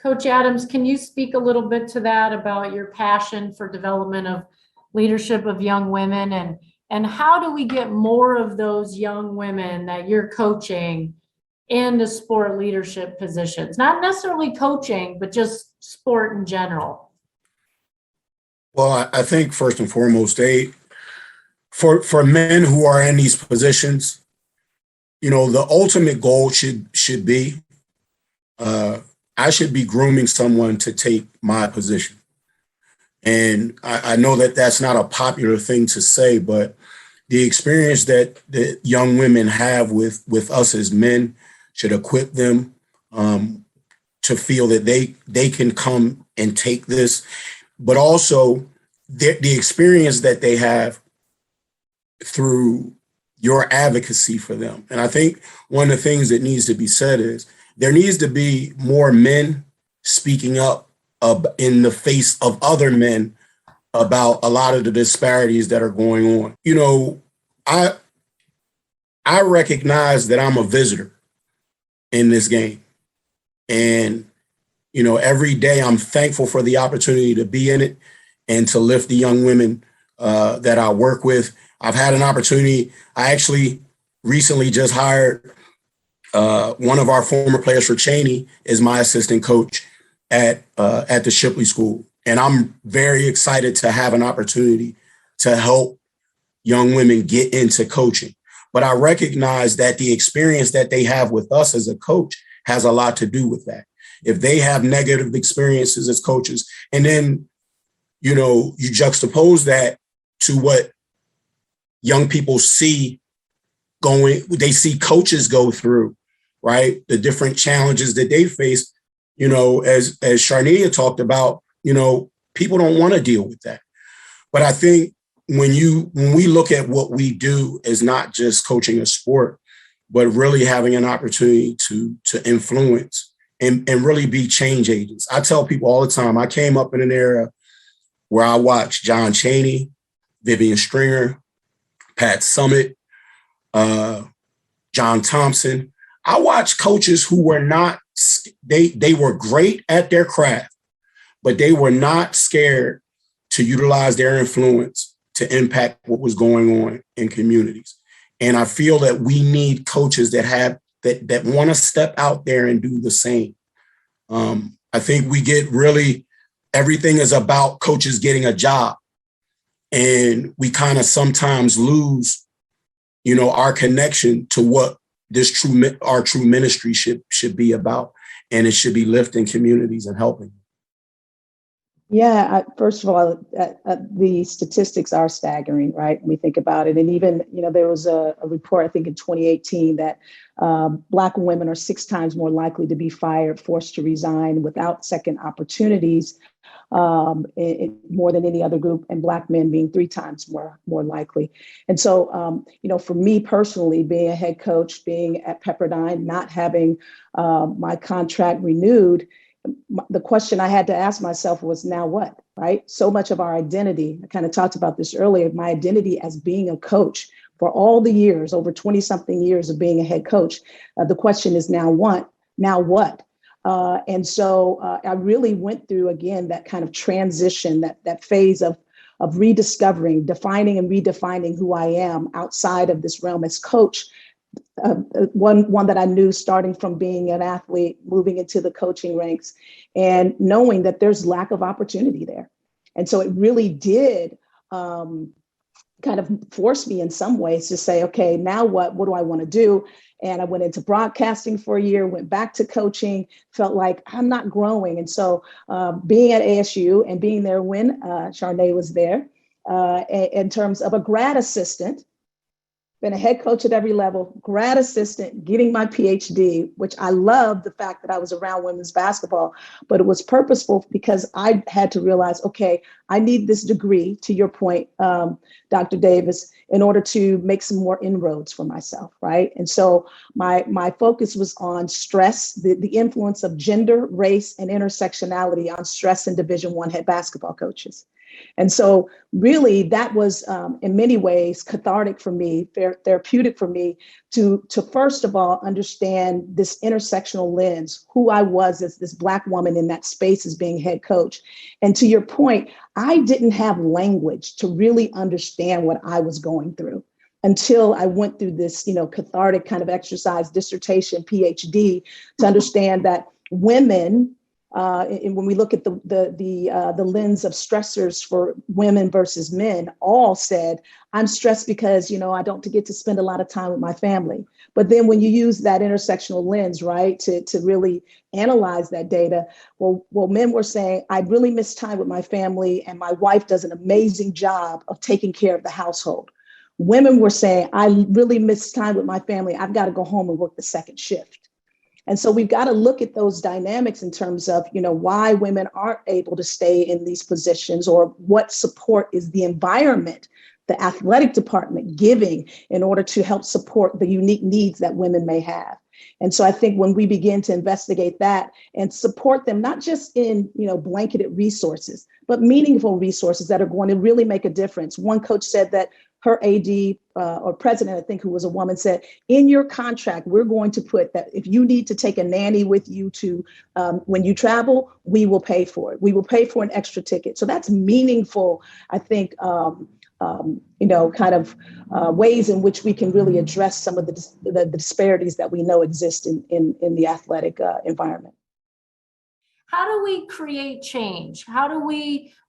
Coach Adams, can you speak a little bit to that about your passion for development of leadership of young women, and how do we get more of those young women that you're coaching into sport leadership positions? Not necessarily coaching, but just sport in general. Well, I think first and foremost, for men who are in these positions, you know, the ultimate goal should be I should be grooming someone to take my position. And I know that that's not a popular thing to say, but the experience that young women have with us as men should equip them to feel that they can come and take this, but also the experience that they have through your advocacy for them. And I think one of the things that needs to be said is there needs to be more men speaking up in the face of other men about a lot of the disparities that are going on. You know, I recognize that I'm a visitor in this game. And, you know, every day I'm thankful for the opportunity to be in it and to lift the young women that I work with. I've had an opportunity. I actually recently just hired one of our former players for Cheney as my assistant coach at the Shipley School. And I'm very excited to have an opportunity to help young women get into coaching. But I recognize that the experience that they have with us as a coach has a lot to do with that. If they have negative experiences as coaches, and then, you know, you juxtapose that to what young people see they see coaches go through, right? The different challenges that they face, you know, as Charnea talked about, you know, people don't want to deal with that. But I think when we look at what we do as not just coaching a sport, but really having an opportunity to influence and really be change agents. I tell people all the time, I came up in an era where I watched John Chaney, Vivian Stringer, Pat Summitt, John Thompson. I watched coaches who were not, they were great at their craft, but they were not scared to utilize their influence to impact what was going on in communities. And I feel that we need coaches that want to step out there and do the same. I think we get really, everything is about coaches getting a job. And we kind of sometimes lose, you know, our connection to what our true ministry should be about. And it should be lifting communities and helping. Yeah, first of all, the statistics are staggering, right? When we think about it. And even, you know, there was a report, I think in 2018, that Black women are 6 times more likely to be fired, forced to resign without second opportunities, more than any other group, and Black men being 3 times more likely. And so, you know, for me personally, being a head coach, being at Pepperdine, not having my contract renewed, the question I had to ask myself was, now what, right? So much of our identity, I kind of talked about this earlier, my identity as being a coach for all the years, over 20 something years of being a head coach. The question is now what? And so I really went through, again, that kind of transition, that phase of rediscovering, defining and redefining who I am outside of this realm as coach. One that I knew starting from being an athlete, moving into the coaching ranks and knowing that there's lack of opportunity there. And so it really did kind of force me in some ways to say, okay, now what do I want to do? And I went into broadcasting for a year, went back to coaching, felt like I'm not growing. And so being at ASU and being there when Charnea was there in terms of a grad assistant, been a head coach at every level, grad assistant, getting my PhD, which I love the fact that I was around women's basketball, but it was purposeful because I had to realize, okay, I need this degree, to your point, Dr. Davis, in order to make some more inroads for myself, right? And so my focus was on stress, the influence of gender, race, and intersectionality on stress in Division I head basketball coaches. And so really that was in many ways cathartic for me, therapeutic for me to first of all understand this intersectional lens, who I was as this Black woman in that space as being head coach. And to your point, I didn't have language to really understand what I was going through until I went through this, cathartic kind of exercise, dissertation, PhD, to understand that women, and when we look at the lens of stressors for women versus men, all said, I'm stressed because, I don't get to spend a lot of time with my family. But then when you use that intersectional lens, right, to really analyze that data, well, men were saying, I really miss time with my family, and my wife does an amazing job of taking care of the household. Women were saying, I really miss time with my family. I've got to go home and work the second shift. And so we've got to look at those dynamics in terms of, why women aren't able to stay in these positions, or what support is the environment, the athletic department giving in order to help support the unique needs that women may have. And so I think when we begin to investigate that and support them, not just in, blanketed resources, but meaningful resources that are going to really make a difference. One coach said that her AD or president, I think, who was a woman, said, in your contract, we're going to put that if you need to take a nanny with you to when you travel, we will pay for it. We will pay for an extra ticket. So that's meaningful, I think, ways in which we can really address some of the disparities that we know exist in the athletic environment. How do we create change?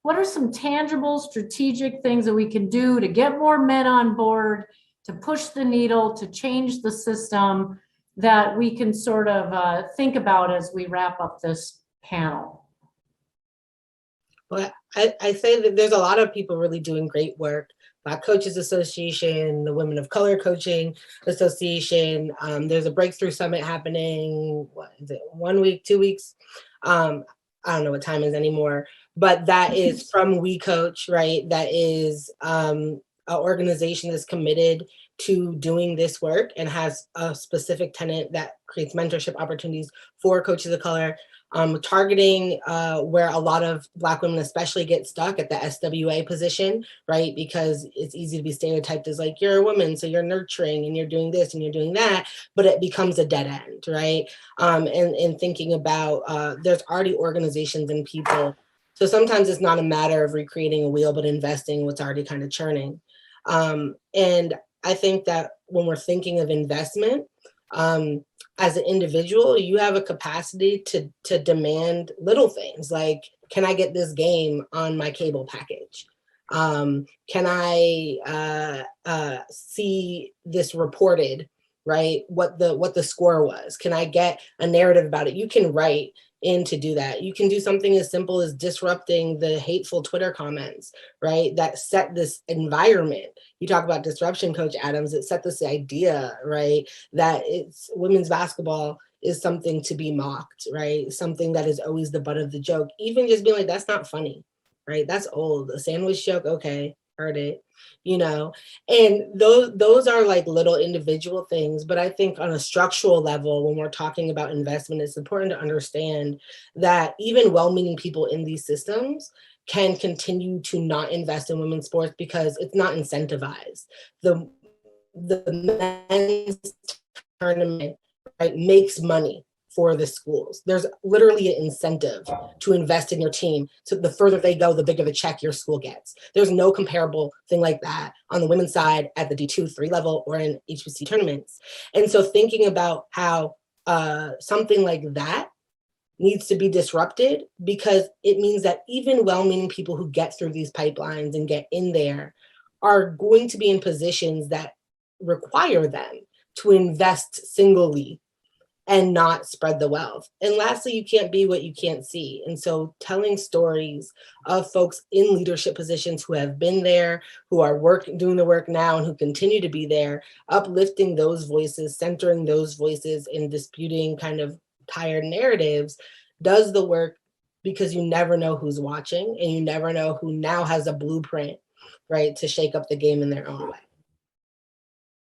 What are some tangible strategic things that we can do to get more men on board, to push the needle, to change the system, that we can sort of think about as we wrap up this panel? Well, I say that there's a lot of people really doing great work. Black Coaches Association, the Women of Color Coaching Association. There's a breakthrough summit happening. What is it? 1 week, 2 weeks? I don't know what time is anymore, but that is from We Coach, right? That is an organization that's committed to doing this work and has a specific tenet that creates mentorship opportunities for coaches of color, targeting where a lot of Black women especially get stuck at the SWA position, right? Because it's easy to be stereotyped as like, you're a woman, so you're nurturing and you're doing this and you're doing that, but it becomes a dead end, right? And thinking about, there's already organizations and people. So sometimes it's not a matter of recreating a wheel, but investing what's already kind of churning. And I think that when we're thinking of investment, as an individual, you have a capacity to demand little things like, can I get this game on my cable package? Can I see this reported, right? What the score was? Can I get a narrative about it? You can write in to do that. You can do something as simple as disrupting the hateful Twitter comments, right? That set this environment. You talk about disruption, Coach Adams, it set this idea, right? That it's women's basketball is something to be mocked, right? Something that is always the butt of the joke. Even just being like, that's not funny, right? That's old. A sandwich joke, okay, heard it, and those are like little individual things. But I think on a structural level, when we're talking about investment, it's important to understand that even well-meaning people in these systems can continue to not invest in women's sports because it's not incentivized. The men's tournament, right, makes money for the schools. There's literally an incentive to invest in your team. So the further they go, the bigger the check your school gets. There's no comparable thing like that on the women's side at the D2, 3 level or in HBC tournaments. And so thinking about how something like that needs to be disrupted, because it means that even well-meaning people who get through these pipelines and get in there are going to be in positions that require them to invest singly and not spread the wealth. And lastly, you can't be what you can't see. And so telling stories of folks in leadership positions who have been there, who are doing the work now, and who continue to be there, uplifting those voices, centering those voices, and disputing kind of tired narratives does the work, because you never know who's watching and you never know who now has a blueprint, right, to shake up the game in their own way.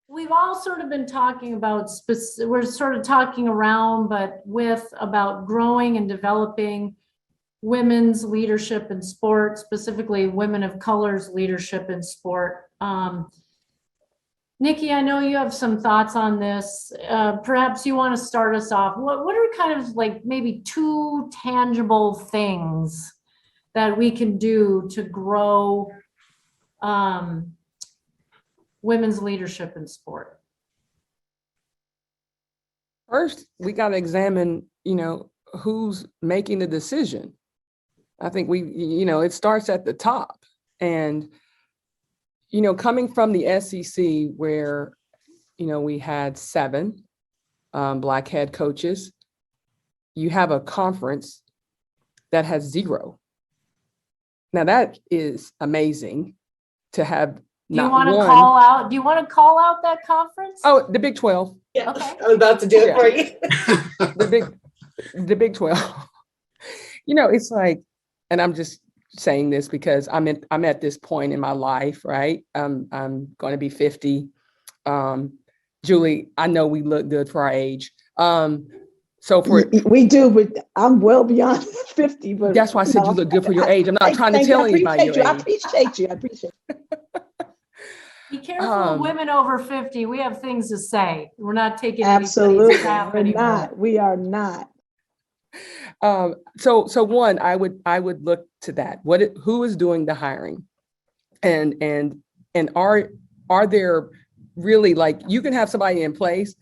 We've all sort of been talking about, we're sort of talking around, but about growing and developing women's leadership in sport, specifically women of color's leadership in sport. Nikki, I know you have some thoughts on this. Perhaps you want to start us off. What are kind of like maybe two tangible things that we can do to grow women's leadership in sport? First, we got to examine, who's making the decision. I think it starts at the top. And, coming from the SEC where, we had 7 Black head coaches, you have a conference that has 0. Now that is amazing to have. Do you want to call out that conference? Oh, the Big 12. Yeah, Okay. I was about to do it for you. The Big 12. It's like, and I'm just saying this because I'm at this point in my life, right? I'm going to be 50. Julie, I know we look good for our age. We do, but I'm well beyond 50. But that's why I said you look good for your age. I'm not trying to tell anybody your age. I appreciate you. Be careful, women over 50. We have things to say. We're not taking absolutely. We are not. So one, I would look to that. Who is doing the hiring, and are there really, like, you can have somebody in place,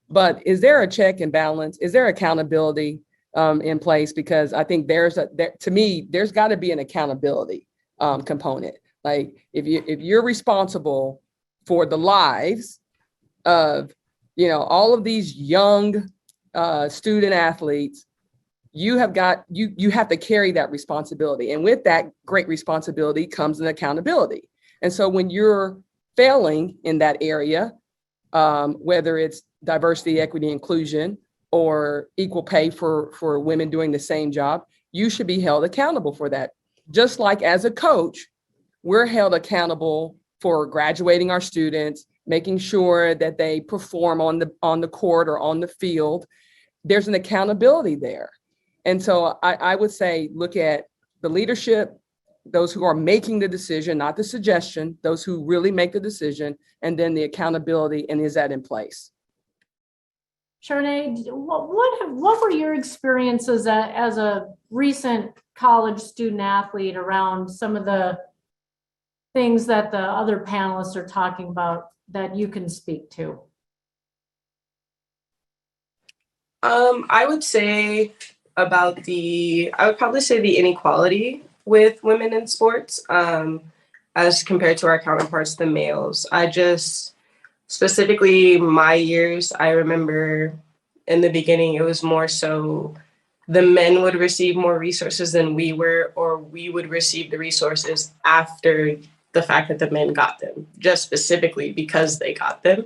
but is there a check and balance? Is there accountability in place? Because I think to me, there's got to be an accountability component. Like if you're responsible for the lives of, all of these young student athletes, you have to carry that responsibility. And with that great responsibility comes an accountability. And so when you're failing in that area, whether it's diversity, equity, inclusion, or equal pay for women doing the same job, you should be held accountable for that. Just like as a coach, we're held accountable for graduating our students, making sure that they perform on the court or on the field. There's an accountability there. And so I would say, look at the leadership, those who are making the decision, not the suggestion, those who really make the decision, and then the accountability, and is that in place? Charnea, what were your experiences as a recent college student athlete around some of the things that the other panelists are talking about that you can speak to? I would probably say the inequality with women in sports as compared to our counterparts, the males. Specifically my years, I remember in the beginning, it was more so the men would receive more resources than we were, or we would receive the resources after the fact that the men got them, just specifically because they got them.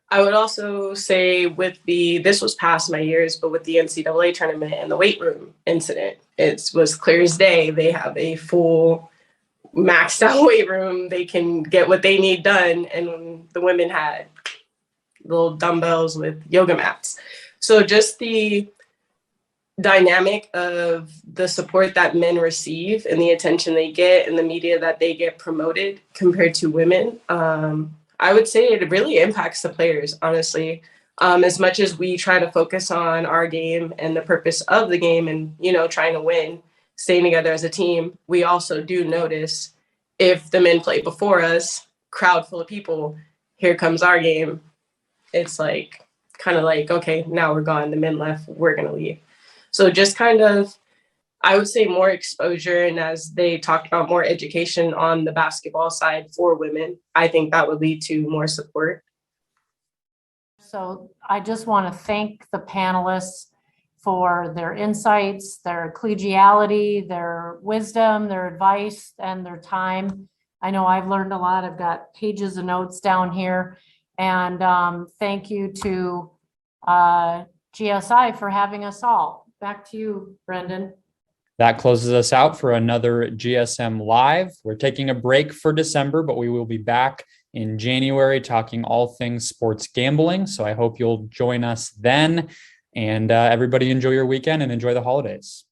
I would also say this was past my years, but with the NCAA tournament and the weight room incident, it was clear as day. They have a full maxed out weight room. They can get what they need done. And the women had little dumbbells with yoga mats. So just the dynamic of the support that men receive and the attention they get and the media that they get promoted compared to women, I would say it really impacts the players, honestly. As much as we try to focus on our game and the purpose of the game and, trying to win, staying together as a team, we also do notice if the men play before us, crowd full of people, here comes our game. It's kind of like, okay, now we're gone. The men left, we're going to leave. So just kind of, I would say more exposure. And as they talked about, more education on the basketball side for women, I think that would lead to more support. So I just want to thank the panelists for their insights, their collegiality, their wisdom, their advice, and their time. I know I've learned a lot. I've got pages of notes down here. And thank you to GSI for having us all. Back to you, Brendan. That closes us out for another GSM Live. We're taking a break for December, but we will be back in January talking all things sports gambling. So I hope you'll join us then. And everybody enjoy your weekend and enjoy the holidays.